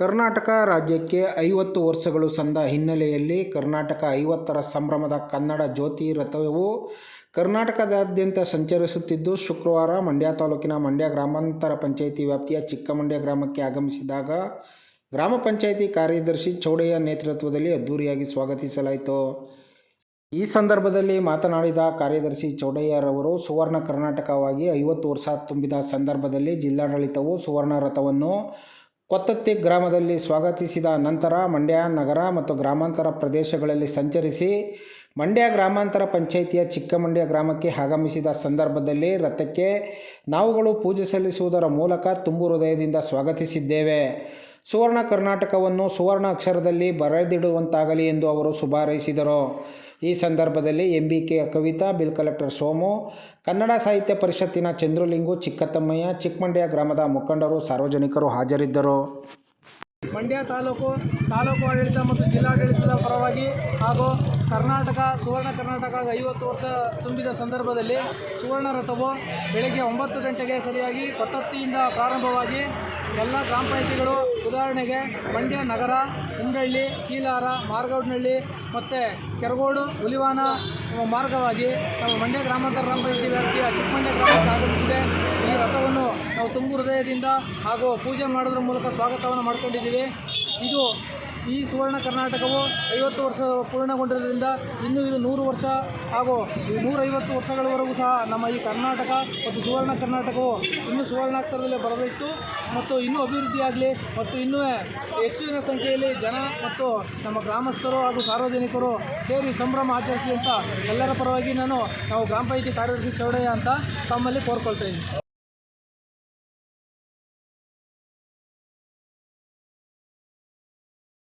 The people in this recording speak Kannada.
ಕರ್ನಾಟಕ ರಾಜ್ಯಕ್ಕೆ 50 ವರ್ಷಗಳು ಸಂದ ಹಿನ್ನೆಲೆಯಲ್ಲಿ ಕರ್ನಾಟಕ 50ರ ಸಂಭ್ರಮದ ಕನ್ನಡ ಜ್ಯೋತಿ ರಥವು ಕರ್ನಾಟಕದಾದ್ಯಂತ ಸಂಚರಿಸುತ್ತಿದ್ದು, ಶುಕ್ರವಾರ ಮಂಡ್ಯ ತಾಲೂಕಿನ ಮಂಡ್ಯ ಗ್ರಾಮಾಂತರ ಪಂಚಾಯಿತಿ ವ್ಯಾಪ್ತಿಯ ಚಿಕ್ಕಮಂಡ್ಯ ಗ್ರಾಮಕ್ಕೆ ಆಗಮಿಸಿದಾಗ ಗ್ರಾಮ ಪಂಚಾಯಿತಿ ಕಾರ್ಯದರ್ಶಿ ಚೌಡಯ್ಯ ನೇತೃತ್ವದಲ್ಲಿ ಅದ್ದೂರಿಯಾಗಿ ಸ್ವಾಗತಿಸಲಾಯಿತು. ಈ ಸಂದರ್ಭದಲ್ಲಿ ಮಾತನಾಡಿದ ಕಾರ್ಯದರ್ಶಿ ಚೌಡಯ್ಯರವರು, ಸುವರ್ಣ ಕರ್ನಾಟಕವಾಗಿ 50 ವರ್ಷ ತುಂಬಿದ ಸಂದರ್ಭದಲ್ಲಿ ಜಿಲ್ಲಾಡಳಿತವು ಸುವರ್ಣ ರಥವನ್ನು ಕೊತ್ತತ್ತಿ ಗ್ರಾಮದಲ್ಲಿ ಸ್ವಾಗತಿಸಿದ ನಂತರ ಮಂಡ್ಯ ನಗರ ಮತ್ತು ಗ್ರಾಮಾಂತರ ಪ್ರದೇಶಗಳಲ್ಲಿ ಸಂಚರಿಸಿ ಮಂಡ್ಯ ಗ್ರಾಮಾಂತರ ಪಂಚಾಯಿತಿಯ ಚಿಕ್ಕಮಂಡ್ಯ ಗ್ರಾಮಕ್ಕೆ ಆಗಮಿಸಿದ ಸಂದರ್ಭದಲ್ಲಿ ರಥಕ್ಕೆ ನಾವುಗಳು ಪೂಜೆ ಸಲ್ಲಿಸುವುದರ ಮೂಲಕ ತುಂಬು ಹೃದಯದಿಂದ ಸ್ವಾಗತಿಸಿದ್ದೇವೆ. ಸುವರ್ಣ ಕರ್ನಾಟಕವನ್ನು ಸುವರ್ಣ ಅಕ್ಷರದಲ್ಲಿ ಬರೆದಿಡುವಂತಾಗಲಿ ಎಂದು ಅವರು ಶುಭಾರೈಸಿದರು. ಈ ಸಂದರ್ಭದಲ್ಲಿ MBK Kavitha, bill collector Somu, ಕನ್ನಡ ಸಾಹಿತ್ಯ ಪರಿಷತ್ತಿನ ಚಂದ್ರಲಿಂಗು, ಚಿಕ್ಕತಮ್ಮಯ್ಯ, ಚಿಕ್ಕಮಂಡ್ಯ ಗ್ರಾಮದ ಮುಖಂಡರು, ಸಾರ್ವಜನಿಕರು ಹಾಜರಿದ್ದರು. ಮಂಡ್ಯ ತಾಲೂಕು ಆಡಳಿತ ಮತ್ತು ಜಿಲ್ಲಾಡಳಿತದ ಪರವಾಗಿ ಹಾಗೂ ಸುವರ್ಣ ಕರ್ನಾಟಕ 50 ವರ್ಷ ತುಂಬಿದ ಸಂದರ್ಭದಲ್ಲಿ ಸುವರ್ಣ ರಥವು ಬೆಳಗ್ಗೆ 9 ಗಂಟೆಗೆ ಸರಿಯಾಗಿ ಕೊತ್ತತ್ತಿಯಿಂದ ಪ್ರಾರಂಭವಾಗಿ ಎಲ್ಲ ಗ್ರಾಮ ಪಂಚಾಯಿತಿಗಳು, ಉದಾಹರಣೆಗೆ ಮಂಡ್ಯ ನಗರ, ಉಂಡಳ್ಳಿ, ಕೀಲಾರ, ಮಾರ್ಗೌಡ್ನಹಳ್ಳಿ ಮತ್ತು ಕೆರಗೋಡು, ಹುಲಿವಾನ ಮಾರ್ಗವಾಗಿ ನಮ್ಮ ಮಂಡ್ಯ ಗ್ರಾಮಾಂತರ ಗ್ರಾಮ ಪಂಚಾಯಿತಿ ವ್ಯಾಪ್ತಿಯ ಚಿಕ್ಕಮಂಡ್ಯ ಗ್ರಾಮಕ್ಕೆ ಆಗಮಿಸಿದೆ. ಈ ರಥವನ್ನು ನಾವು ತುಂಬು ಹೃದಯದಿಂದ ಹಾಗೂ ಪೂಜೆ ಮಾಡೋದ್ರ ಮೂಲಕ ಸ್ವಾಗತವನ್ನು ಮಾಡಿಕೊಂಡಿದ್ದೀವಿ. ಈ ಸುವರ್ಣ ಕರ್ನಾಟಕವು 50 ವರ್ಷ ಪೂರ್ಣಗೊಂಡಿರೋದ್ರಿಂದ ಇನ್ನೂ ಇದು 100 ವರ್ಷ ಹಾಗೂ 150 ವರ್ಷಗಳವರೆಗೂ ಸಹ ನಮ್ಮ ಈ ಕರ್ನಾಟಕ ಮತ್ತು ಸುವರ್ಣ ಕರ್ನಾಟಕವು ಇನ್ನೂ ಸುವರ್ಣಾಕ್ಷರದಲ್ಲಿ ಬರಬೇಕು ಮತ್ತು ಇನ್ನೂ ಅಭಿವೃದ್ಧಿಯಾಗಲಿ ಮತ್ತು ಇನ್ನೂ ಹೆಚ್ಚಿನ ಸಂಖ್ಯೆಯಲ್ಲಿ ಜನ ಮತ್ತು ನಮ್ಮ ಗ್ರಾಮಸ್ಥರು ಹಾಗೂ ಸಾರ್ವಜನಿಕರು ಸೇರಿ ಸಂಭ್ರಮ ಆಚರಿಸಲಿ ಅಂತ ಎಲ್ಲರ ಪರವಾಗಿ ನಾವು ಗ್ರಾಮ ಪಂಚಾಯಿತಿ ಕಾರ್ಯದರ್ಶಿ ಚೌಡಯ್ಯ ಅಂತ ತಮ್ಮಲ್ಲಿ ಕೋರ್ಕೊಳ್ತಾ ಇದ್ದೀನಿ.